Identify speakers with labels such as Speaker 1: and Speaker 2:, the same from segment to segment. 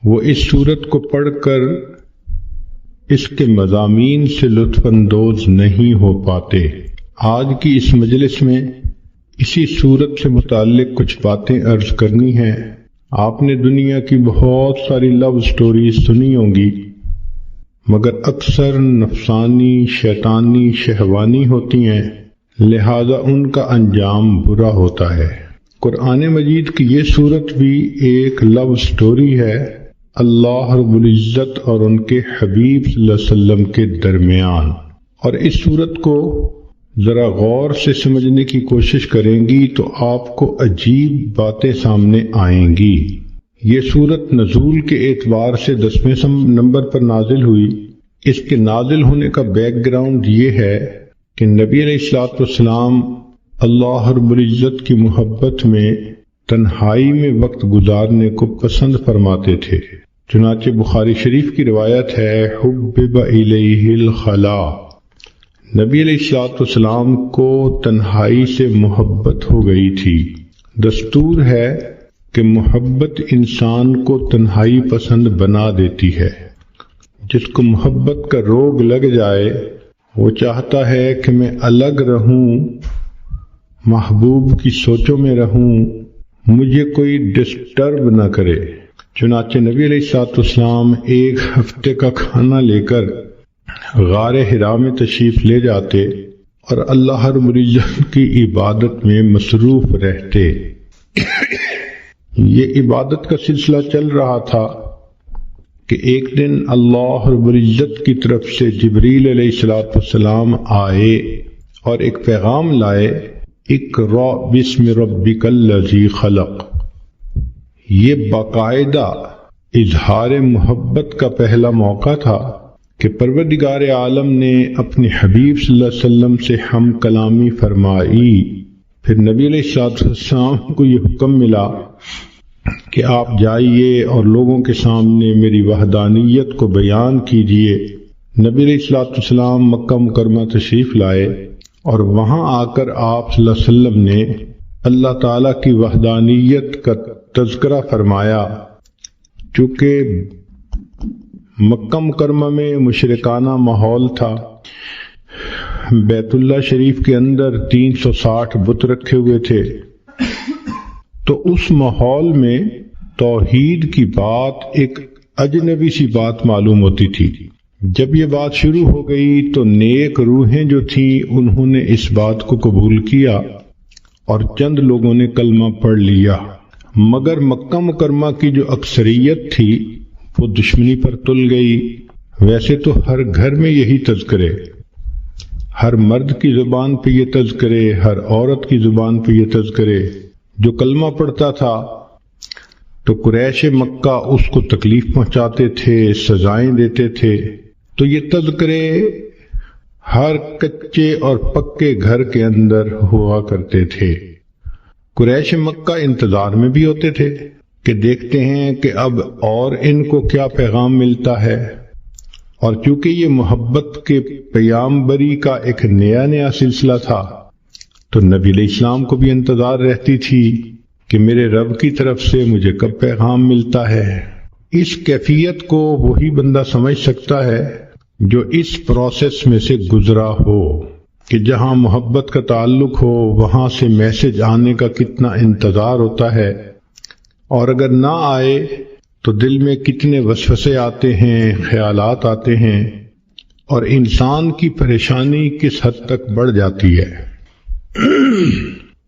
Speaker 1: وہ اس صورت کو پڑھ کر اس کے مضامین سے لطف اندوز نہیں ہو پاتے۔ آج کی اس مجلس میں اسی صورت سے متعلق کچھ باتیں عرض کرنی ہیں۔ آپ نے دنیا کی بہت ساری لو سٹوریز سنی ہوں گی، مگر اکثر نفسانی، شیطانی، شہوانی ہوتی ہیں، لہذا ان کا انجام برا ہوتا ہے۔ قرآن مجید کی یہ صورت بھی ایک لو سٹوری ہے اللہ رب العزت اور ان کے حبیب صلی اللہ علیہ وسلم کے درمیان، اور اس صورت کو ذرا غور سے سمجھنے کی کوشش کریں گی تو آپ کو عجیب باتیں سامنے آئیں گی۔ یہ صورت نزول کے اعتبار سے 10ویں نمبر پر نازل ہوئی۔ اس کے نازل ہونے کا بیک گراؤنڈ یہ ہے کہ نبی علیہ الصلوۃ والسلام اللہ رب العزت کی محبت میں تنہائی میں وقت گزارنے کو پسند فرماتے تھے۔ چنانچہ بخاری شریف کی روایت ہے، حبب الیہ الخلا، نبی علیہ الصلوۃ والسلام کو تنہائی سے محبت ہو گئی تھی۔ دستور ہے کہ محبت انسان کو تنہائی پسند بنا دیتی ہے۔ جس کو محبت کا روگ لگ جائے وہ چاہتا ہے کہ میں الگ رہوں، محبوب کی سوچوں میں رہوں، مجھے کوئی ڈسٹرب نہ کرے۔ چنانچہ نبی علیہ الصلوۃ والسلام ایک ہفتے کا کھانا لے کر غار حرا میں تشریف لے جاتے اور اللہ رب العزت کی عبادت میں مصروف رہتے۔ یہ عبادت کا سلسلہ چل رہا تھا کہ ایک دن اللہ رب العزت کی طرف سے جبریل علیہ الصلوۃ والسلام آئے اور ایک پیغام لائے، اقرأ بسم ربک الذی خلق۔ یہ باقاعدہ اظہار محبت کا پہلا موقع تھا کہ پروردگار عالم نے اپنے حبیب صلی اللہ علیہ وسلم سے ہم کلامی فرمائی۔ پھر نبی علیہ الصلوۃ والسلام کو یہ حکم ملا کہ آپ جائیے اور لوگوں کے سامنے میری وحدانیت کو بیان کیجیے۔ نبی علیہ الصلوۃ والسلام مکہ مکرمہ تشریف لائے اور وہاں آ کر آپ صلی اللہ علیہ وسلم نے اللہ تعالیٰ کی وحدانیت کا تذکرہ فرمایا۔ چونکہ مکہ مکرمہ میں مشرکانہ ماحول تھا، بیت اللہ شریف کے اندر 360 بت رکھے ہوئے تھے، تو اس ماحول میں توحید کی بات ایک اجنبی سی بات معلوم ہوتی تھی۔ جب یہ بات شروع ہو گئی تو نیک روحیں جو تھیں انہوں نے اس بات کو قبول کیا اور چند لوگوں نے کلمہ پڑھ لیا، مگر مکہ مکرمہ کی جو اکثریت تھی وہ دشمنی پر تل گئی۔ ویسے تو ہر گھر میں یہی تذکرے، ہر مرد کی زبان پہ یہ تذکرے، ہر عورت کی زبان پہ یہ تذکرے، جو کلمہ پڑھتا تھا تو قریش مکہ اس کو تکلیف پہنچاتے تھے، سزائیں دیتے تھے۔ تو یہ تذکرے ہر کچے اور پکے گھر کے اندر ہوا کرتے تھے۔ قریش مکہ انتظار میں بھی ہوتے تھے کہ دیکھتے ہیں کہ اب اور ان کو کیا پیغام ملتا ہے، اور چونکہ یہ محبت کے پیامبری کا ایک نیا سلسلہ تھا تو نبی علیہ السلام کو بھی انتظار رہتی تھی کہ میرے رب کی طرف سے مجھے کب پیغام ملتا ہے۔ اس کیفیت کو وہی بندہ سمجھ سکتا ہے جو اس پروسیس میں سے گزرا ہو کہ جہاں محبت کا تعلق ہو وہاں سے میسج آنے کا کتنا انتظار ہوتا ہے، اور اگر نہ آئے تو دل میں کتنے وسوسے آتے ہیں، خیالات آتے ہیں، اور انسان کی پریشانی کس حد تک بڑھ جاتی ہے۔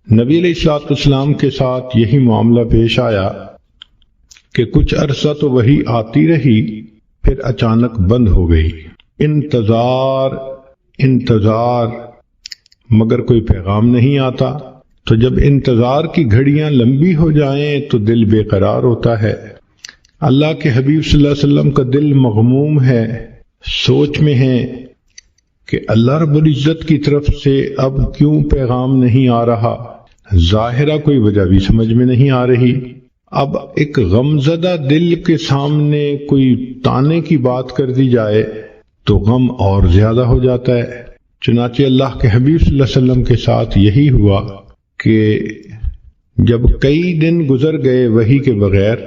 Speaker 1: نبی علیہ الصلوۃ والسلام کے ساتھ یہی معاملہ پیش آیا کہ کچھ عرصہ تو وہی آتی رہی، پھر اچانک بند ہو گئی۔ انتظار مگر کوئی پیغام نہیں آتا۔ تو جب انتظار کی گھڑیاں لمبی ہو جائیں تو دل بے قرار ہوتا ہے۔ اللہ کے حبیب صلی اللہ علیہ وسلم کا دل مغموم ہے، سوچ میں ہے کہ اللہ رب العزت کی طرف سے اب کیوں پیغام نہیں آ رہا۔ ظاہرہ کوئی وجہ بھی سمجھ میں نہیں آ رہی۔ اب ایک غمزدہ دل کے سامنے کوئی تانے کی بات کر دی جائے تو غم اور زیادہ ہو جاتا ہے۔ چنانچہ اللہ کے حبیب صلی اللہ علیہ وسلم کے ساتھ یہی ہوا کہ جب کئی دن گزر گئے وحی کے بغیر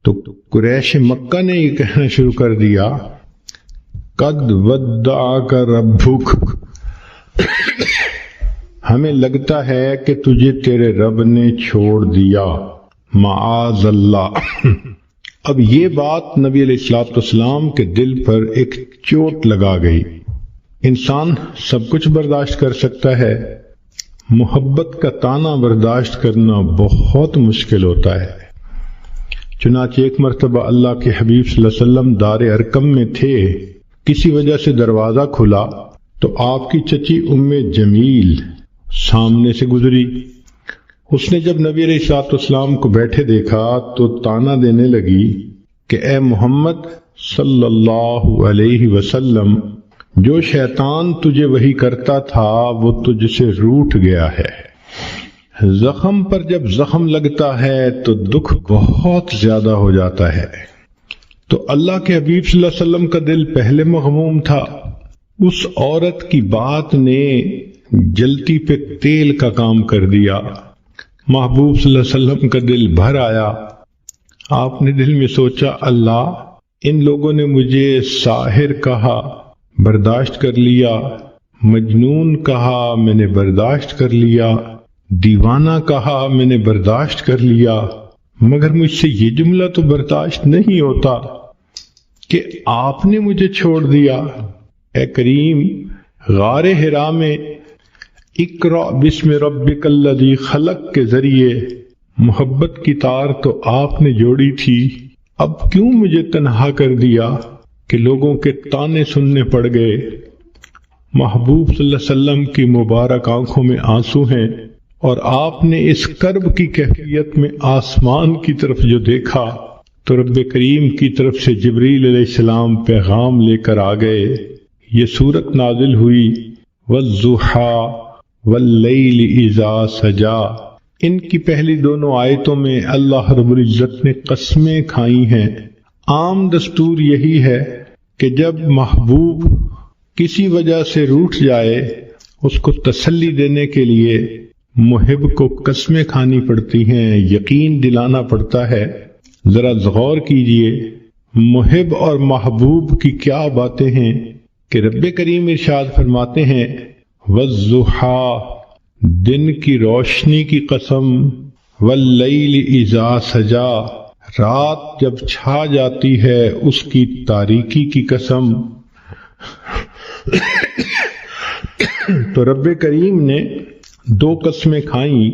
Speaker 1: تو قریش مکہ نے یہ کہنا شروع کر دیا قد ودعک ربک، ہمیں لگتا ہے کہ تجھے تیرے رب نے چھوڑ دیا، معاذ اللہ۔ اب یہ بات نبی علیہ السلام کے دل پر ایک چوٹ لگا گئی۔ انسان سب کچھ برداشت کر سکتا ہے، محبت کا تانا برداشت کرنا بہت مشکل ہوتا ہے۔ چنانچہ ایک مرتبہ اللہ کے حبیب صلی اللہ علیہ وسلم دار ارقم میں تھے، کسی وجہ سے دروازہ کھلا تو آپ کی چچی ام جمیل سامنے سے گزری۔ اس نے جب نبی علیہ السلام کو بیٹھے دیکھا تو طعنہ دینے لگی کہ اے محمد صلی اللہ علیہ وسلم، جو شیطان تجھے وحی کرتا تھا وہ تجھ سے روٹھ گیا ہے۔ زخم پر جب زخم لگتا ہے تو دکھ بہت زیادہ ہو جاتا ہے۔ تو اللہ کے حبیب صلی اللہ علیہ وسلم کا دل پہلے مغموم تھا، اس عورت کی بات نے جلتی پہ تیل کا کام کر دیا۔ محبوب صلی اللہ علیہ وسلم کا دل بھر آیا۔ آپ نے دل میں سوچا اللہ، ان لوگوں نے مجھے ساحر کہا، برداشت کر لیا، مجنون کہا، میں نے برداشت کر لیا، دیوانہ کہا، میں نے برداشت کر لیا، مگر مجھ سے یہ جملہ تو برداشت نہیں ہوتا کہ آپ نے مجھے چھوڑ دیا۔ اے کریم، غار حرا میں اقرأ بسم ربک الذی خلق کے ذریعے محبت کی تار تو آپ نے جوڑی تھی، اب کیوں مجھے تنہا کر دیا کہ لوگوں کے طعنے سننے پڑ گئے۔ محبوب صلی اللہ علیہ وسلم کی مبارک آنکھوں میں آنسو ہیں، اور آپ نے اس کرب کی کیفیت میں آسمان کی طرف جو دیکھا تو رب کریم کی طرف سے جبریل علیہ السلام پیغام لے کر آ گئے۔ یہ سورت نازل ہوئی والضحیٰ واللیل اذا سجا۔ ان کی پہلی دونوں آیتوں میں اللہ رب العزت نے قسمیں کھائی ہیں۔ عام دستور یہی ہے کہ جب محبوب کسی وجہ سے روٹھ جائے اس کو تسلی دینے کے لیے محب کو قسمیں کھانی پڑتی ہیں، یقین دلانا پڑتا ہے۔ ذرا غور کیجئے محب اور محبوب کی کیا باتیں ہیں کہ رب کریم ارشاد فرماتے ہیں والضحیٰ، دن کی روشنی کی قسم، واللیل اذا سجا، رات جب چھا جاتی ہے اس کی تاریکی کی قسم۔ تو رب کریم نے دو قسمیں کھائیں،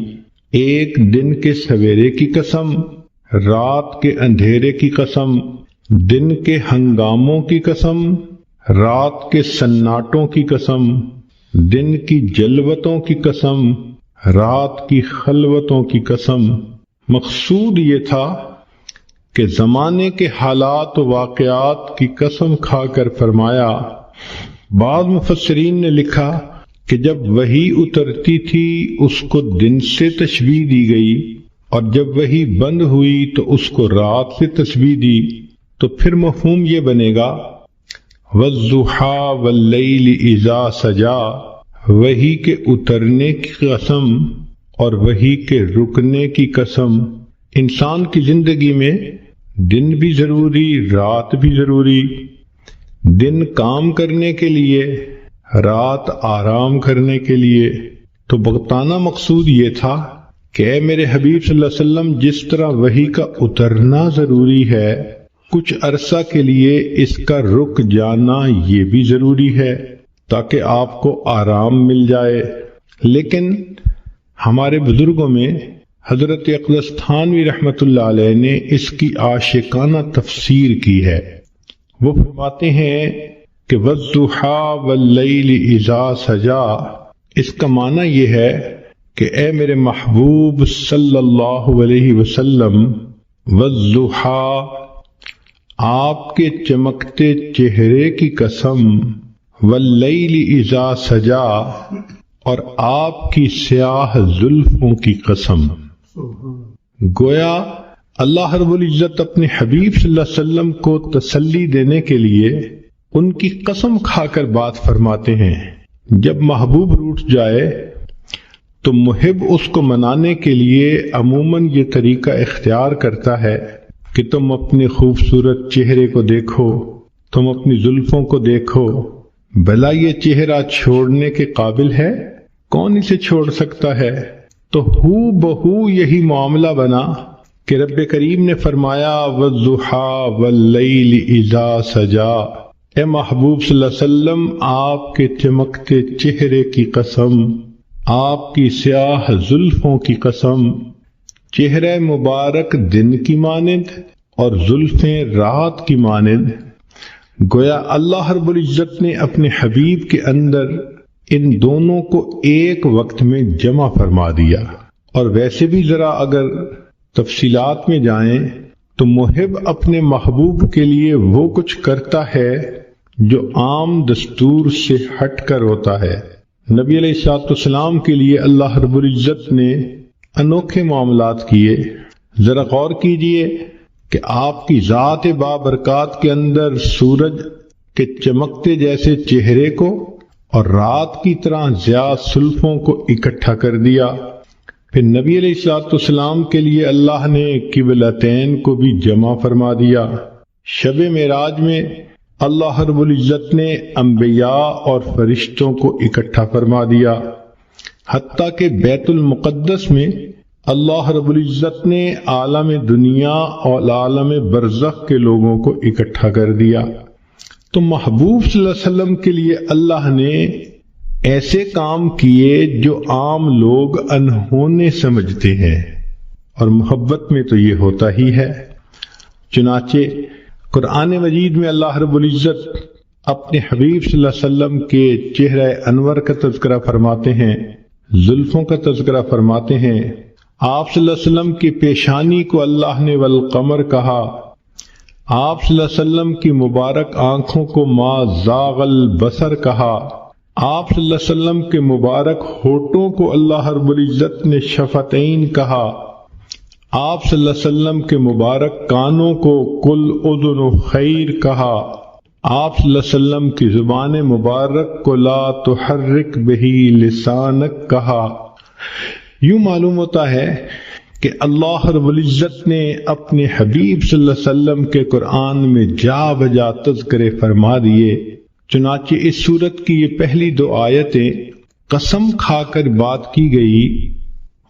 Speaker 1: ایک دن کے سویرے کی قسم، رات کے اندھیرے کی قسم، دن کے ہنگاموں کی قسم، رات کے سناٹوں کی قسم، دن کی جلوتوں کی قسم، رات کی خلوتوں کی قسم۔ مقصود یہ تھا کہ زمانے کے حالات و واقعات کی قسم کھا کر فرمایا۔ بعض مفسرین نے لکھا کہ جب وحی اترتی تھی اس کو دن سے تشبیہ دی گئی، اور جب وحی بند ہوئی تو اس کو رات سے تشبیہ دی، تو پھر مفہوم یہ بنے گا والضحیٰ واللیل اذا سجا، وحی کے اترنے کی قسم اور وحی کے رکنے کی قسم۔ انسان کی زندگی میں دن بھی ضروری، رات بھی ضروری، دن کام کرنے کے لیے، رات آرام کرنے کے لیے۔ تو بغتانہ مقصود یہ تھا کہ اے میرے حبیب صلی اللہ علیہ وسلم، جس طرح وحی کا اترنا ضروری ہے، کچھ عرصہ کے لیے اس کا رک جانا یہ بھی ضروری ہے تاکہ آپ کو آرام مل جائے۔ لیکن ہمارے بزرگوں میں حضرت اقدس تھانوی رحمۃ اللہ علیہ نے اس کی عاشقانہ تفسیر کی ہے۔ وہ فرماتے ہیں کہ والضحیٰ واللیل اذا سجا، اس کا معنی یہ ہے کہ اے میرے محبوب صلی اللہ علیہ وسلم، والضحیٰ، آپ کے چمکتے چہرے کی قسم، واللیل اذا سجا، اور آپ کی سیاہ زلفوں کی قسم۔ گویا اللہ رب العزت اپنے حبیب صلی اللہ علیہ وسلم کو تسلی دینے کے لیے ان کی قسم کھا کر بات فرماتے ہیں۔ جب محبوب روٹھ جائے تو محب اس کو منانے کے لیے عموماً یہ طریقہ اختیار کرتا ہے کہ تم اپنے خوبصورت چہرے کو دیکھو، تم اپنی زلفوں کو دیکھو، بھلا یہ چہرہ چھوڑنے کے قابل ہے؟ کون اسے چھوڑ سکتا ہے؟ تو ہو بہو یہی معاملہ بنا کہ رب کریم نے فرمایا وَالضُّحَىٰ وَاللَّيْلِ إِذَا سَجَىٰ، اے محبوب صلی اللہ علیہ وسلم، آپ کے چمکتے چہرے کی قسم، آپ کی سیاہ زلفوں کی قسم، چہرہ مبارک دن کی مانند اور زلفیں رات کی مانند، گویا اللہ رب العزت نے اپنے حبیب کے اندر ان دونوں کو ایک وقت میں جمع فرما دیا۔ اور ویسے بھی ذرا اگر تفصیلات میں جائیں تو محب اپنے محبوب کے لیے وہ کچھ کرتا ہے جو عام دستور سے ہٹ کر ہوتا ہے۔ نبی علیہ الصلوۃ والسلام کے لیے اللہ رب العزت نے انوکھے معاملات کیے۔ ذرا غور کیجئے کہ آپ کی ذات بابرکات کے اندر سورج کے چمکتے جیسے چہرے کو اور رات کی طرح ضیاء زلفوں کو اکٹھا کر دیا۔ پھر نبی علیہ الصلوۃ والسلام کے لیے اللہ نے قبلتین کو بھی جمع فرما دیا۔ شب معراج میں اللہ رب العزت نے انبیاء اور فرشتوں کو اکٹھا فرما دیا، حتیٰ کہ بیت المقدس میں اللہ رب العزت نے عالم دنیا اور عالم برزخ کے لوگوں کو اکٹھا کر دیا۔ تو محبوب صلی اللہ علیہ وسلم کے لیے اللہ نے ایسے کام کیے جو عام لوگ انہونے سمجھتے ہیں، اور محبت میں تو یہ ہوتا ہی ہے۔ چنانچہ قرآن مجید میں اللہ رب العزت اپنے حبیب صلی اللہ علیہ وسلم کے چہرہ انور کا تذکرہ فرماتے ہیں، زلفوں کا تذکرہ فرماتے ہیں۔ آپ صلی اللہ علیہ وسلم کی پیشانی کو اللہ نے والقمر کہا، آپ صلی اللہ علیہ وسلم کی مبارک آنکھوں کو ما زاغ البصر کہا، آپ صلی اللہ علیہ وسلم کے مبارک ہونٹوں کو اللہ رب العزت نے شفتین کہا، آپ صلی اللہ علیہ وسلم کے مبارک کانوں کو کل اذن خیر کہا، آپ صلی اللہ علیہ وسلم کی زبان مبارک کو لا تحرک بہی لسانک کہا۔ یوں معلوم ہوتا ہے کہ اللہ رب العزت نے اپنے حبیب صلی اللہ علیہ وسلم کے قرآن میں جا بجا تذکرے فرما دیے۔ چنانچہ اس سورت کی یہ پہلی 2 آیتیں قسم کھا کر بات کی گئی،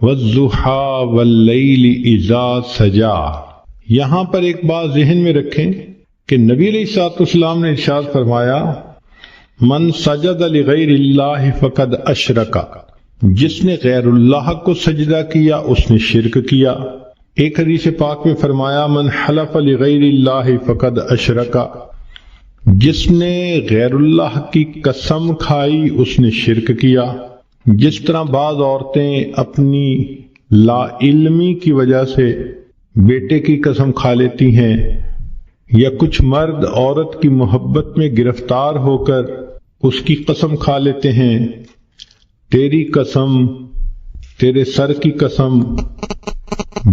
Speaker 1: وَالضُّحَىٰ وَاللَّيْلِ إِذَا سَجَىٰ۔ یہاں پر ایک بات ذہن میں رکھیں کہ نبی علیہ الصلوۃ والسلام نے ارشاد فرمایا من سجد لغیر اللہ فقد اشرک، جس نے غیر اللہ کو سجدہ کیا اس نے شرک کیا۔ ایک حدیث پاک میں فرمایا من حلف لغیر اللہ فقد اشرک، جس نے غیر اللہ کی قسم کھائی اس نے شرک کیا۔ جس طرح بعض عورتیں اپنی لا علمی کی وجہ سے بیٹے کی قسم کھا لیتی ہیں، یا کچھ مرد عورت کی محبت میں گرفتار ہو کر اس کی قسم کھا لیتے ہیں، تیری قسم، تیرے سر کی قسم،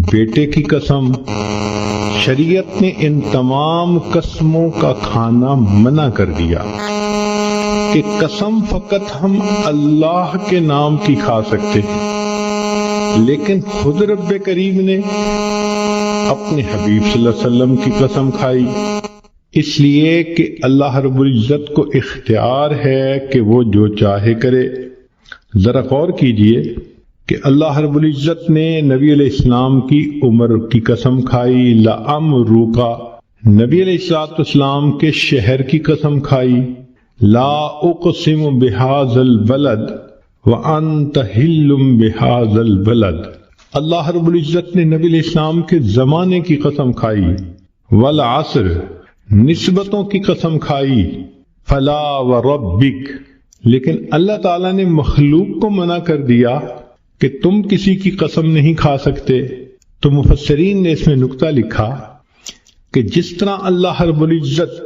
Speaker 1: بیٹے کی قسم۔ شریعت نے ان تمام قسموں کا کھانا منع کر دیا کہ قسم فقط ہم اللہ کے نام کی کھا سکتے ہیں، لیکن خود رب کریم نے اپنے حبیب صلی اللہ علیہ وسلم کی قسم کھائی، اس لیے کہ اللہ رب العزت کو اختیار ہے کہ وہ جو چاہے کرے۔ ذرا غور کیجئے کہ اللہ رب العزت نے نبی علیہ السلام کی عمر کی قسم کھائی، لعمرک، نبی علیہ الصلوۃ والسلام کے شہر کی قسم کھائی، لا اقسم بہذا البلد وانت حل بہذا البلد۔ اللہ رب العزت نے نبی علیہ السلام کے زمانے کی قسم کھائی، والعصر، نسبتوں کی قسم کھائی، فلا وربک، لیکن اللہ تعالیٰ نے مخلوق کو منع کر دیا کہ تم کسی کی قسم نہیں کھا سکتے۔ تو مفسرین نے اس میں نکتہ لکھا کہ جس طرح اللہ رب العزت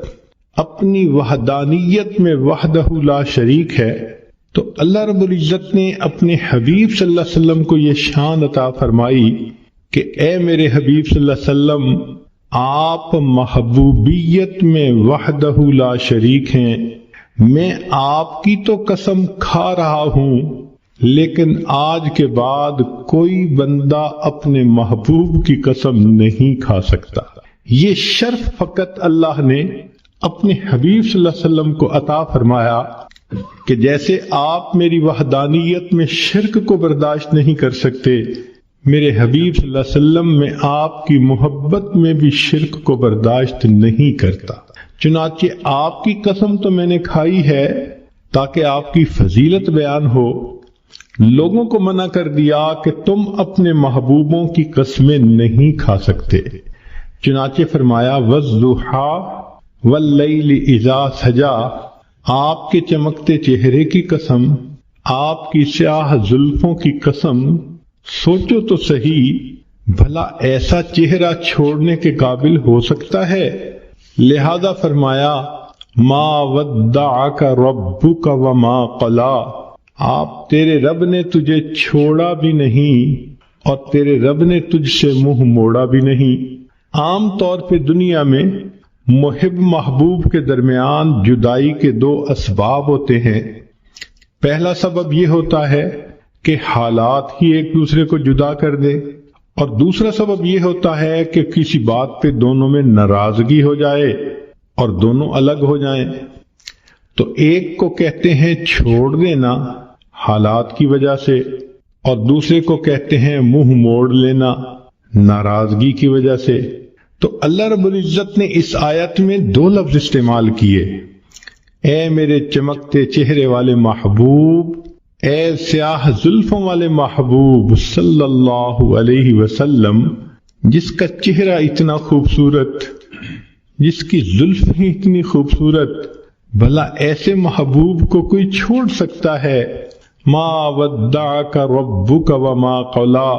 Speaker 1: اپنی وحدانیت میں وحدہ لا شریک ہے، تو اللہ رب العزت نے اپنے حبیب صلی اللہ علیہ وسلم کو یہ شان عطا فرمائی کہ اے میرے حبیب صلی اللہ علیہ وسلم، آپ محبوبیت میں وحدہ لا شریک ہیں، میں آپ کی تو قسم کھا رہا ہوں، لیکن آج کے بعد کوئی بندہ اپنے محبوب کی قسم نہیں کھا سکتا۔ یہ شرف فقط اللہ نے اپنے حبیب صلی اللہ علیہ وسلم کو عطا فرمایا کہ جیسے آپ میری وحدانیت میں شرک کو برداشت نہیں کر سکتے، میرے حبیب صلی اللہ علیہ وسلم میں آپ کی محبت میں بھی شرک کو برداشت نہیں کرتا۔ چنانچہ آپ کی قسم تو میں نے کھائی ہے تاکہ آپ کی فضیلت بیان ہو، لوگوں کو منع کر دیا کہ تم اپنے محبوبوں کی قسمیں نہیں کھا سکتے۔ چنانچہ فرمایا وَالضُّحَىٰ وَاللَّيْلِ إِذَا سَجَىٰ، آپ کے چمکتے چہرے کی قسم، آپ کی سیاہ زلفوں کی قسم، سوچو تو صحیح بھلا ایسا چہرہ چھوڑنے کے قابل ہو سکتا ہے؟ لہذا فرمایا ما ودعک ربک وما قلی، آپ تیرے رب نے تجھے چھوڑا بھی نہیں اور تیرے رب نے تجھ سے منہ موڑا بھی نہیں۔ عام طور پہ دنیا میں محب محبوب کے درمیان جدائی کے دو اسباب ہوتے ہیں۔ پہلا سبب یہ ہوتا ہے کہ حالات ہی ایک دوسرے کو جدا کر دے، اور دوسرا سبب یہ ہوتا ہے کہ کسی بات پہ دونوں میں ناراضگی ہو جائے اور دونوں الگ ہو جائیں۔ تو ایک کو کہتے ہیں چھوڑ دینا حالات کی وجہ سے، اور دوسرے کو کہتے ہیں منہ موڑ لینا ناراضگی کی وجہ سے۔ تو اللہ رب العزت نے اس آیت میں دو لفظ استعمال کیے، اے میرے چمکتے چہرے والے محبوب، اے سیاہ زلفوں والے محبوب صلی اللہ علیہ وسلم، جس کا چہرہ اتنا خوبصورت، جس کی زلف ہی اتنی خوبصورت، بھلا ایسے محبوب کو کوئی چھوڑ سکتا ہے؟ ما ودعک ربک وما قلی،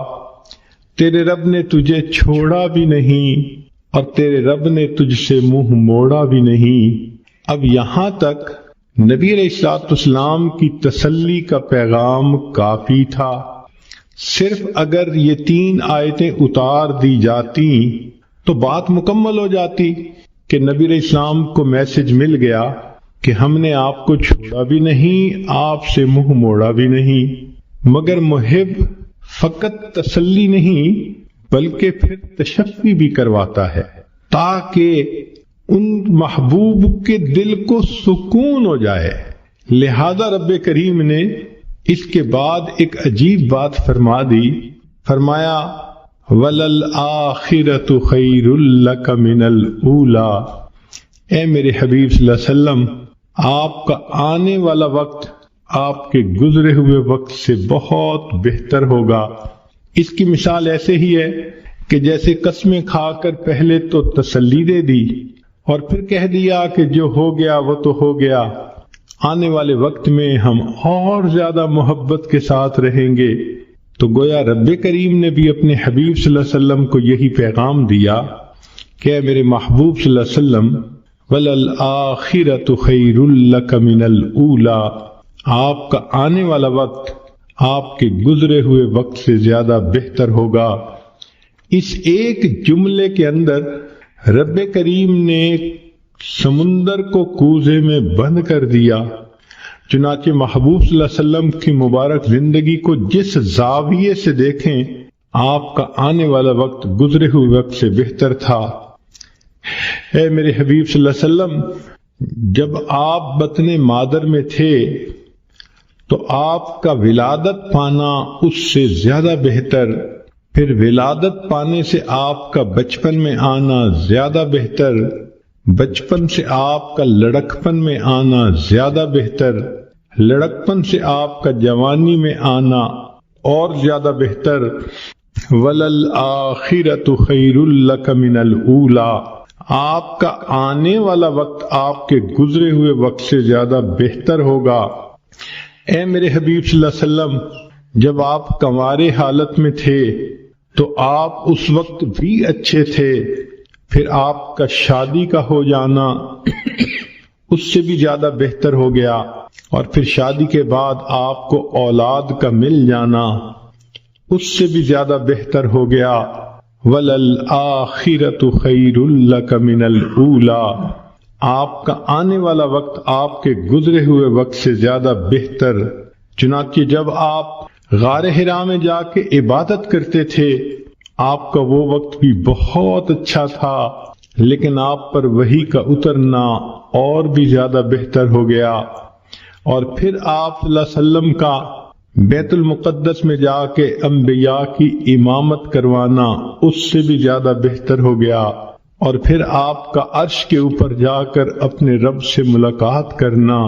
Speaker 1: تیرے رب نے تجھے چھوڑا بھی نہیں اور تیرے رب نے تجھ سے منہ موڑا بھی نہیں۔ اب یہاں تک نبی علیہ الصلوۃ والسلام کی تسلی کا پیغام کافی تھا۔ صرف اگر یہ 3 آیتیں اتار دی جاتی تو بات مکمل ہو جاتی کہ نبی علیہ السلام کو میسج مل گیا کہ ہم نے آپ کو چھوڑا بھی نہیں، آپ سے منہ موڑا بھی نہیں۔ مگر محب فقط تسلی نہیں بلکہ پھر تشفی بھی کرواتا ہے تاکہ ان محبوب کے دل کو سکون ہو جائے۔ لہذا رب کریم نے اس کے بعد ایک عجیب بات فرما دی، فرمایا وَلَلْآخِرَةُ خَيْرٌ لَكَ مِنَ الْأُولَىٰ، اے میرے حبیب صلی اللہ علیہ وسلم، آپ کا آنے والا وقت آپ کے گزرے ہوئے وقت سے بہت بہتر ہوگا۔ اس کی مثال ایسے ہی ہے کہ جیسے قسمیں کھا کر پہلے تو تسلی دے دی اور پھر کہہ دیا کہ جو ہو گیا وہ تو ہو گیا، آنے والے وقت میں ہم اور زیادہ محبت کے ساتھ رہیں گے۔ تو گویا رب کریم نے بھی اپنے حبیب صلی اللہ علیہ وسلم کو یہی پیغام دیا کہ اے میرے محبوب صلی اللہ علیہ وسلم وَلَلْآخِرَةُ خَيْرٌ لَكَ مِنَ الْأُولَىٰ، آپ کا آنے والا وقت آپ کے گزرے ہوئے وقت سے زیادہ بہتر ہوگا۔ اس ایک جملے کے اندر رب کریم نے سمندر کو کوزے میں بند کر دیا۔ چنانچہ محبوب صلی اللہ علیہ وسلم کی مبارک زندگی کو جس زاویے سے دیکھیں، آپ کا آنے والا وقت گزرے ہوئے وقت سے بہتر تھا۔ اے میرے حبیب صلی اللہ علیہ وسلم، جب آپ بطن مادر میں تھے تو آپ کا ولادت پانا اس سے زیادہ بہتر، پھر ولادت پانے سے آپ کا بچپن میں آنا زیادہ بہتر، بچپن سے آپ کا لڑکپن میں آنا زیادہ بہتر، لڑکپن سے آپ کا جوانی میں آنا اور زیادہ بہتر۔ وَلَلْآخِرَةُ خَيْرٌ لَكَ مِنَ الْأُولَىٰ، آپ کا آنے والا وقت آپ کے گزرے ہوئے وقت سے زیادہ بہتر ہوگا۔ اے میرے حبیب صلی اللہ علیہ وسلم، جب آپ کنوارے حالت میں تھے تو آپ اس وقت بھی اچھے تھے، پھر آپ کا شادی کا ہو جانا اس سے بھی زیادہ بہتر ہو گیا، اور پھر شادی کے بعد آپ کو اولاد کا مل جانا اس سے بھی زیادہ بہتر ہو گیا۔ وَلَلْآخِرَةُ خَيْرٌ لَكَ مِنَ الْأُولَىٰ، آپ کا آنے والا وقت آپ کے گزرے ہوئے وقت سے زیادہ بہتر۔ چنانچہ جب آپ غار حرا میں جا کے عبادت کرتے تھے، آپ کا وہ وقت بھی بہت اچھا تھا، لیکن آپ پر وحی کا اترنا اور بھی زیادہ بہتر ہو گیا، اور پھر آپ صلی اللہ علیہ وسلم کا بیت المقدس میں جا کے انبیاء کی امامت کروانا اس سے بھی زیادہ بہتر ہو گیا، اور پھر آپ کا عرش کے اوپر جا کر اپنے رب سے ملاقات کرنا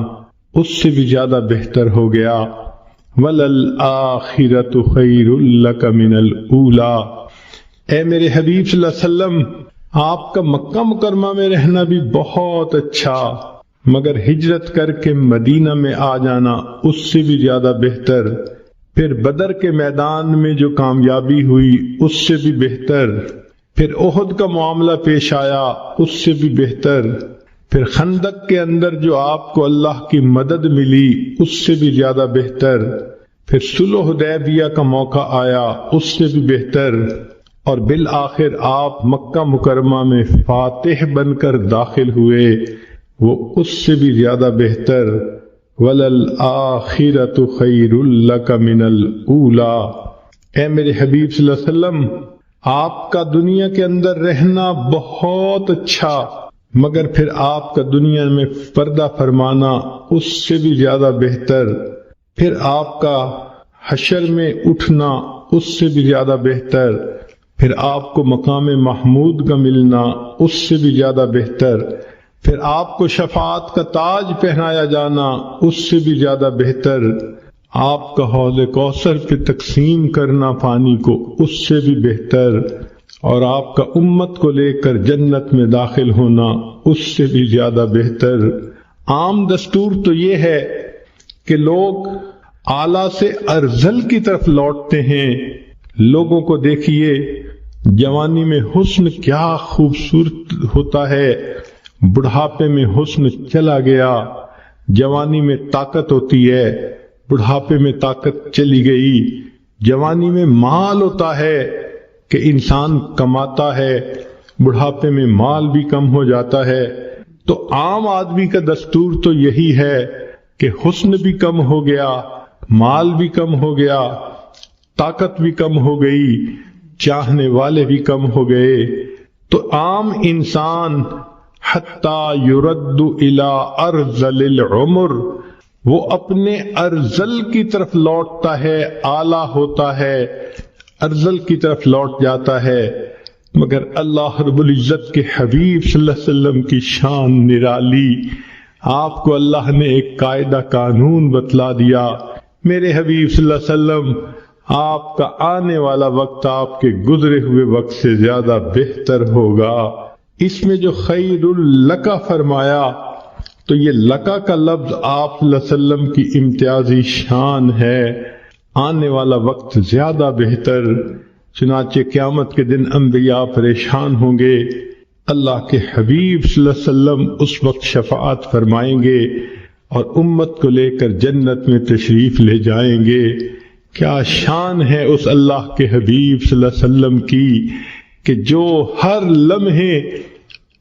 Speaker 1: اس سے بھی زیادہ بہتر ہو گیا۔ وَلَلْآخِرَةُ خَيْرٌ لَكَ مِنَ الْأُولَى، اے میرے حبیب صلی اللہ علیہ وسلم، آپ کا مکہ مکرمہ میں رہنا بھی بہت اچھا، مگر ہجرت کر کے مدینہ میں آ جانا اس سے بھی زیادہ بہتر، پھر بدر کے میدان میں جو کامیابی ہوئی اس سے بھی بہتر، پھر احد کا معاملہ پیش آیا اس سے بھی بہتر، پھر خندق کے اندر جو آپ کو اللہ کی مدد ملی اس سے بھی زیادہ بہتر، پھر صلح حدیبیہ کا موقع آیا اس سے بھی بہتر، اور بالآخر آپ مکہ مکرمہ میں فاتح بن کر داخل ہوئے، وہ اس سے بھی زیادہ بہتر۔ وَلَلْآخِرَةُ خَيْرٌ لَكَ مِنَ الْأُولَى، اے میرے حبیب صلی اللہ علیہ وسلم، آپ کا دنیا کے اندر رہنا بہت اچھا، مگر پھر آپ کا دنیا میں پردہ فرمانا اس سے بھی زیادہ بہتر، پھر آپ کا حشر میں اٹھنا اس سے بھی زیادہ بہتر، پھر آپ کو مقام محمود کا ملنا اس سے بھی زیادہ بہتر، پھر آپ کو شفاعت کا تاج پہنایا جانا اس سے بھی زیادہ بہتر، آپ کا حوض کوثر پہ تقسیم کرنا پانی کو اس سے بھی بہتر، اور آپ کا امت کو لے کر جنت میں داخل ہونا اس سے بھی زیادہ بہتر۔ عام دستور تو یہ ہے کہ لوگ اعلیٰ سے ارذل کی طرف لوٹتے ہیں۔ لوگوں کو دیکھیے، جوانی میں حسن کیا خوبصورت ہوتا ہے، بڑھاپے میں حسن چلا گیا، جوانی میں طاقت ہوتی ہے، بڑھاپے میں طاقت چلی گئی، جوانی میں مال ہوتا ہے کہ انسان کماتا ہے، بڑھاپے میں مال بھی کم ہو جاتا ہے۔ تو عام آدمی کا دستور تو یہی ہے کہ حسن بھی کم ہو گیا، مال بھی کم ہو گیا، طاقت بھی کم ہو گئی، چاہنے والے بھی کم ہو گئے، تو عام انسان حتی یرد الی ارذل العمر، وہ اپنے ارذل کی طرف لوٹتا ہے، اعلیٰ ہوتا ہے، ارذل کی طرف لوٹ جاتا ہے۔ مگر اللہ رب العزت کے حبیب صلی اللہ علیہ وسلم کی شان نرالی، آپ کو اللہ نے ایک قاعدہ قانون بتلا دیا، میرے حبیب صلی اللہ علیہ وسلم، آپ کا آنے والا وقت آپ کے گزرے ہوئے وقت سے زیادہ بہتر ہوگا۔ اس میں جو خیر لکا فرمایا، تو یہ لکا کا لفظ آپ صلی اللہ علیہ وسلم کی امتیازی شان ہے، آنے والا وقت زیادہ بہتر۔ چنانچہ قیامت کے دن انبیاء پریشان ہوں گے، اللہ کے حبیب صلی اللہ علیہ وسلم اس وقت شفاعت فرمائیں گے اور امت کو لے کر جنت میں تشریف لے جائیں گے۔ کیا شان ہے اس اللہ کے حبیب صلی اللہ علیہ وسلم کی کہ جو ہر لمحے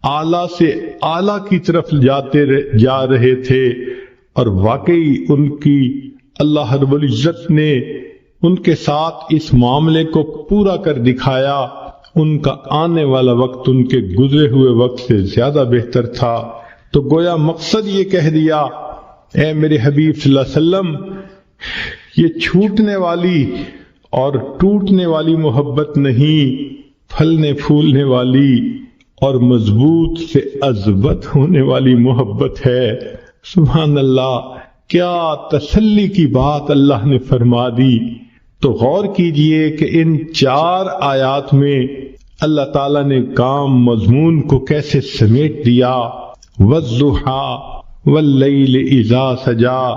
Speaker 1: اعلیٰ سے اعلیٰ کی طرف جا رہے تھے، اور واقعی ان کی اللہ رب العزت نے ان کے ساتھ اس معاملے کو پورا کر دکھایا۔ ان کا آنے والا وقت ان کے گزرے ہوئے وقت سے زیادہ بہتر تھا۔ تو گویا مقصد یہ کہہ دیا، اے میرے حبیب صلی اللہ علیہ وسلم، یہ چھوٹنے والی اور ٹوٹنے والی محبت نہیں، پھلنے پھولنے والی اور مضبوط سے اضبط ہونے والی محبت ہے۔ سبحان اللہ، کیا تسلی کی بات اللہ نے فرما دی۔ تو غور کیجئے کہ ان 4 آیات میں اللہ تعالیٰ نے کام مضمون کو کیسے سمیٹ دیا۔ وَالضُّحَىٰ وَاللَّيْلِ إِذَا سَجَىٰ،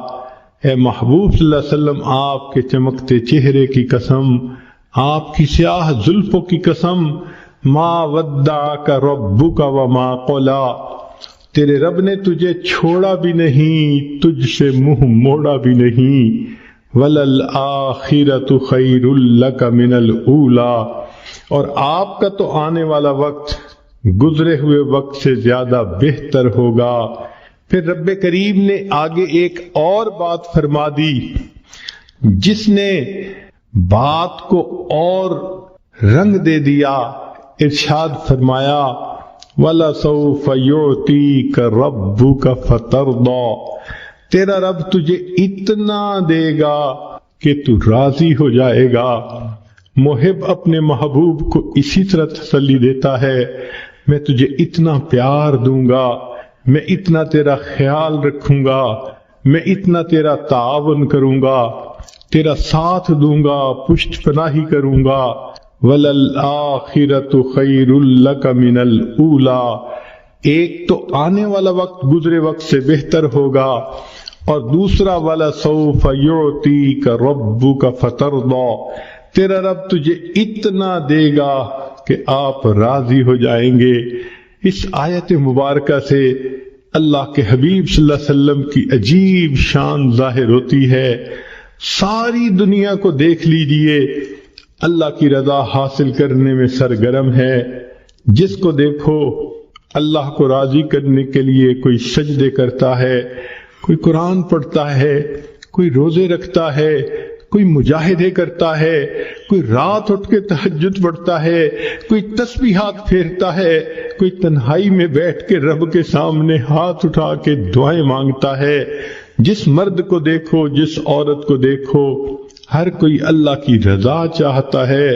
Speaker 1: اے محبوب صلی اللہ علیہ وسلم، آپ کے چمکتے چہرے کی قسم، آپ کی سیاہ زلفوں کی قسم، ما ودعک ربک وما قلا، تیرے رب نے تجھے چھوڑا بھی نہیں، تجھ سے منہ موڑا بھی نہیں۔ وَلَلْآخِرَةُ خَيْرٌ لَكَ مِنَ الْأُولَى، اور آپ کا تو آنے والا وقت گزرے ہوئے وقت سے زیادہ بہتر ہوگا۔ پھر رب کریم نے آگے ایک اور بات فرما دی جس نے بات کو اور رنگ دے دیا۔ ارشاد فرمایا، وَلَسَوْفَ يُعْطِيكَ رَبُّكَ فَتَرْضَى، تیرا رب تجھے اتنا دے گا کہ تو راضی ہو جائے گا۔ محب اپنے محبوب کو اسی طرح تسلی دیتا ہے، میں تجھے اتنا پیار دوں گا، میں اتنا تیرا خیال رکھوں گا، میں اتنا تیرا تعاون کروں گا، تیرا ساتھ دوں گا، پشت پناہی کروں گا۔ وَلَلْآخِرَةُ خَيْرٌ لَكَ مِنَ الْأُولَى، ایک تو آنے والا وقت گزرے وقت سے بہتر ہوگا، اور دوسرا وَلَسَوْفَ يُعْطِيكَ رَبُّكَ فَتَرْضَى، تیرا رب تجھے اتنا دے گا کہ آپ راضی ہو جائیں گے۔ اس آیت مبارکہ سے اللہ کے حبیب صلی اللہ علیہ وسلم کی عجیب شان ظاہر ہوتی ہے۔ ساری دنیا کو دیکھ لیجئے، اللہ کی رضا حاصل کرنے میں سرگرم ہے۔ جس کو دیکھو اللہ کو راضی کرنے کے لیے کوئی سجدے کرتا ہے، کوئی قرآن پڑھتا ہے، کوئی روزے رکھتا ہے، کوئی مجاہدے کرتا ہے، کوئی رات اٹھ کے تہجد پڑھتا ہے، کوئی تسبیحات پھیرتا ہے، کوئی تنہائی میں بیٹھ کے رب کے سامنے ہاتھ اٹھا کے دعائیں مانگتا ہے۔ جس مرد کو دیکھو، جس عورت کو دیکھو، ہر کوئی اللہ کی رضا چاہتا ہے۔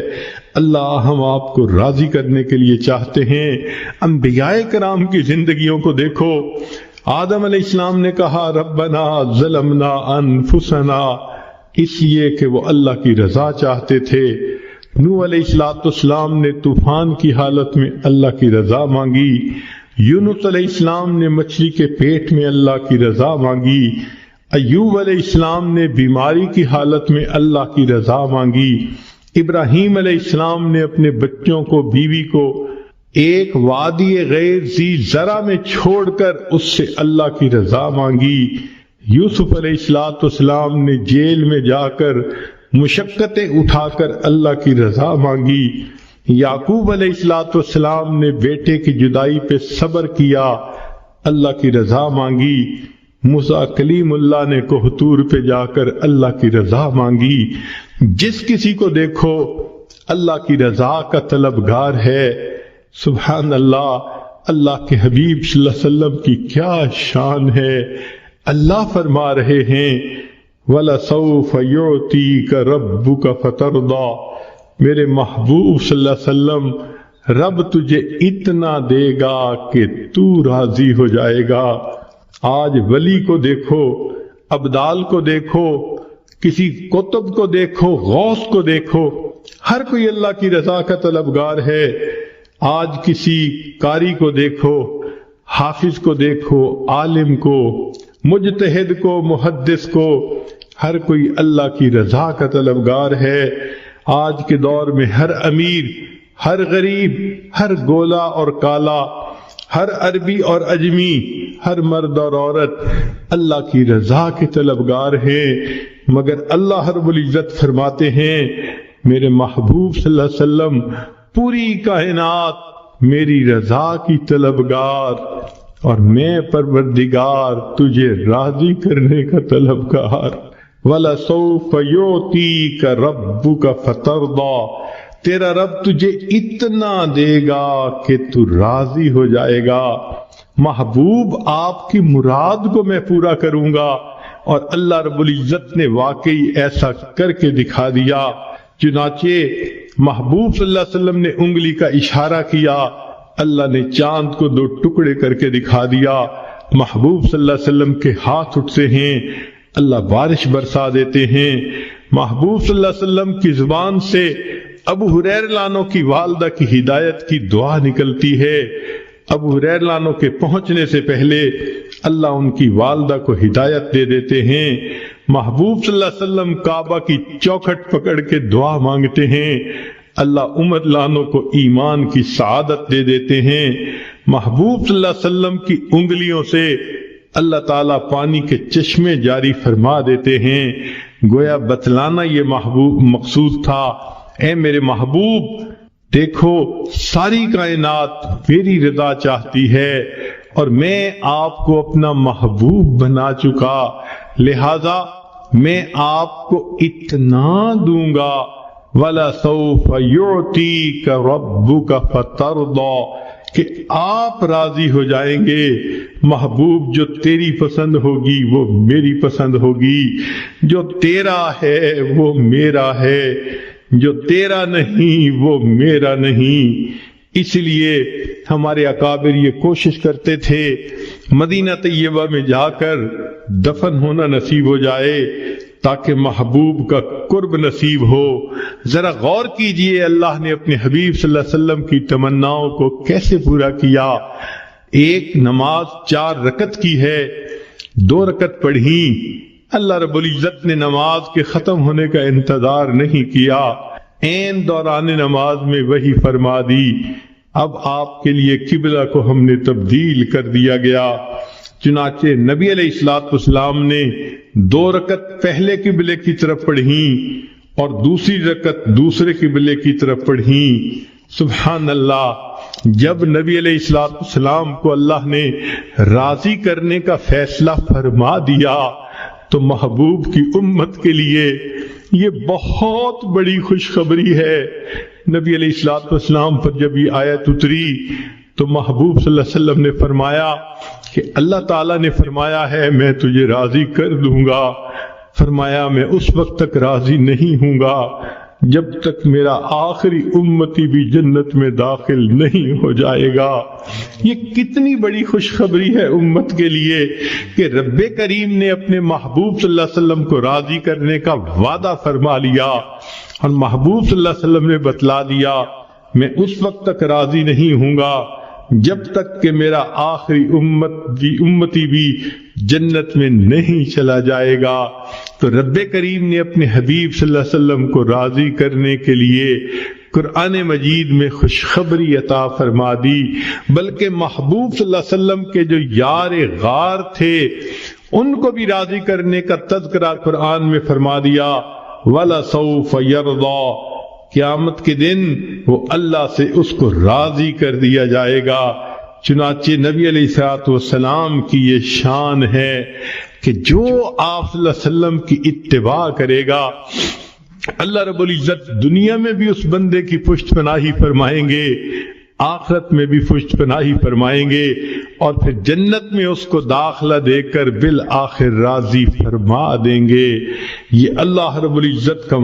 Speaker 1: اللہ ہم آپ کو راضی کرنے کے لیے چاہتے ہیں۔ انبیاء کرام کی زندگیوں کو دیکھو، آدم علیہ السلام نے کہا ربنا ظلمنا انفسنا، اس لیے کہ وہ اللہ کی رضا چاہتے تھے۔ نوح علیہ السلام نے طوفان کی حالت میں اللہ کی رضا مانگی۔ یونس علیہ السلام نے مچھلی کے پیٹ میں اللہ کی رضا مانگی۔ ایوب علیہ السلام نے بیماری کی حالت میں اللہ کی رضا مانگی۔ ابراہیم علیہ السلام نے اپنے بچوں کو، بیوی کو ایک وادی غیر ذی زرع میں چھوڑ کر اس سے اللہ کی رضا مانگی۔ یوسف علیہ السلام نے جیل میں جا کر مشقتیں اٹھا کر اللہ کی رضا مانگی۔ یعقوب علیہ السلام نے بیٹے کی جدائی پہ صبر کیا، اللہ کی رضا مانگی۔ موسیٰ کلیم اللہ نے کوہ پہ جا کر اللہ کی رضا مانگی۔ جس کسی کو دیکھو اللہ کی رضا کا طلبگار ہے۔ سبحان اللہ، اللہ کے حبیب صلی اللہ علیہ وسلم کی کیا شان ہے۔ اللہ فرما رہے ہیں وَلَسَوْفَ يُعْطِيكَ رَبُّكَ فَتَرْضَى، میرے محبوب صلی اللہ علیہ وسلم، رب تجھے اتنا دے گا کہ تو راضی ہو جائے گا۔ آج ولی کو دیکھو، ابدال کو دیکھو، کسی قطب کو دیکھو، غوث کو دیکھو، ہر کوئی اللہ کی رضا کا طلبگار ہے۔ آج کسی قاری کو دیکھو، حافظ کو دیکھو، عالم کو، مجتہد کو، محدث کو، ہر کوئی اللہ کی رضا کا طلبگار ہے۔ آج کے دور میں ہر امیر، ہر غریب، ہر گولا اور کالا، ہر عربی اور عجمی، ہر مرد اور عورت اللہ کی رضا کے طلبگار ہیں۔ مگر اللہ رب العزت فرماتے ہیں میرے محبوب صلی اللہ علیہ وسلم، پوری کائنات میری رضا کی طلبگار، اور میں پروردگار تجھے راضی کرنے کا طلبگار۔ وَلَسَوْفَ يُعْطِيكَ رَبُّكَ فَتَرْضَى، تیرا رب تجھے اتنا دے گا کہ تو راضی ہو جائے گا۔ محبوب آپ کی مراد کو میں پورا کروں گا، اور اللہ رب العزت نے واقعی ایسا کر کے دکھا دیا۔ چنانچہ محبوب صلی اللہ علیہ وسلم نے انگلی کا اشارہ کیا، اللہ نے چاند کو دو ٹکڑے کر کے دکھا دیا۔ محبوب صلی اللہ علیہ وسلم کے ہاتھ اٹھتے ہیں، اللہ بارش برسا دیتے ہیں۔ محبوب صلی اللہ علیہ وسلم کی زبان سے ابو ہریرہ لانو کی والدہ کی ہدایت کی دعا نکلتی ہے۔ ابو ہریرہ لانو کے پہنچنے سے پہلے اللہ ان کی والدہ کو ہدایت دے دیتے ہیں۔ محبوب صلی اللہ علیہ وسلم کعبہ کی چوکھٹ پکڑ کے دعا مانگتے ہیں، اللہ عمر لانو کو ایمان کی سعادت دے دیتے ہیں۔ محبوب صلی اللہ علیہ وسلم کی انگلیوں سے اللہ تعالیٰ پانی کے چشمے جاری فرما دیتے ہیں۔ گویا بتلانا یہ محبوب مقصود تھا، اے میرے محبوب دیکھو ساری کائنات میری رضا چاہتی ہے، اور میں آپ کو اپنا محبوب بنا چکا، لہذا میں آپ کو اتنا دوں گا وَلَسَوْفَ يُعْتِيكَ رَبُّكَ فَتَرْضَى کہ آپ راضی ہو جائیں گے، محبوب جو تیری پسند ہوگی وہ میری پسند ہوگی، جو تیرا ہے وہ میرا ہے، جو تیرا نہیں وہ میرا نہیں۔ اس لیے ہمارے اکابر یہ کوشش کرتے تھے مدینہ طیبہ میں جا کر دفن ہونا نصیب ہو جائے تاکہ محبوب کا قرب نصیب ہو۔ ذرا غور کیجئے اللہ نے اپنے حبیب صلی اللہ علیہ وسلم کی تمناؤں کو کیسے پورا کیا۔ ایک نماز 4 رکعت کی ہے، 2 رکعت پڑھی، اللہ رب العزت نے نماز کے ختم ہونے کا انتظار نہیں کیا، عین دوران نماز میں وحی فرما دی، اب آپ کے لیے قبلہ کو ہم نے تبدیل کر دیا گیا۔ چنانچہ نبی علیہ السلام نے 2 رکعت پہلے قبلے کی طرف پڑھیں اور دوسری رکعت دوسرے قبلے کی طرف پڑھیں۔ سبحان اللہ، جب نبی علیہ السلام کو اللہ نے راضی کرنے کا فیصلہ فرما دیا تو محبوب کی امت کے لیے یہ بہت بڑی خوشخبری ہے۔ نبی علیہ السلام پر جب یہ آیت اتری تو محبوب صلی اللہ علیہ وسلم نے فرمایا کہ اللہ تعالیٰ نے فرمایا ہے میں تجھے راضی کر دوں گا۔ فرمایا میں اس وقت تک راضی نہیں ہوں گا جب تک میرا آخری امتی بھی جنت میں داخل نہیں ہو جائے گا۔ یہ کتنی بڑی خوشخبری ہے امت کے لیے کہ رب کریم نے اپنے محبوب صلی اللہ علیہ وسلم کو راضی کرنے کا وعدہ فرما لیا، اور محبوب صلی اللہ علیہ وسلم نے بتلا دیا میں اس وقت تک راضی نہیں ہوں گا جب تک کہ میرا آخری امتی بھی جنت میں نہیں چلا جائے گا۔ تو رب کریم نے اپنے حبیب صلی اللہ علیہ وسلم کو راضی کرنے کے لیے قرآن مجید میں خوشخبری عطا فرما دی، بلکہ محبوب صلی اللہ علیہ وسلم کے جو یار غار تھے ان کو بھی راضی کرنے کا تذکرہ قرآن میں فرما دیا، وَلَسَوْفَ يَرْضَى قیامت کے دن وہ اللہ سے اس کو راضی کر دیا جائے گا۔ چنانچہ نبی علیہ السلام کی یہ شان ہے کہ جو آپ صلی اللہ علیہ وسلم کی اتباع کرے گا اللہ رب العزت دنیا میں بھی اس بندے کی پشت پناہی فرمائیں گے، آخرت میں بھی پشت پناہی فرمائیں گے، اور پھر جنت میں اس کو داخلہ دے کر بالآخر راضی فرما دیں گے۔ یہ اللہ رب العزت کا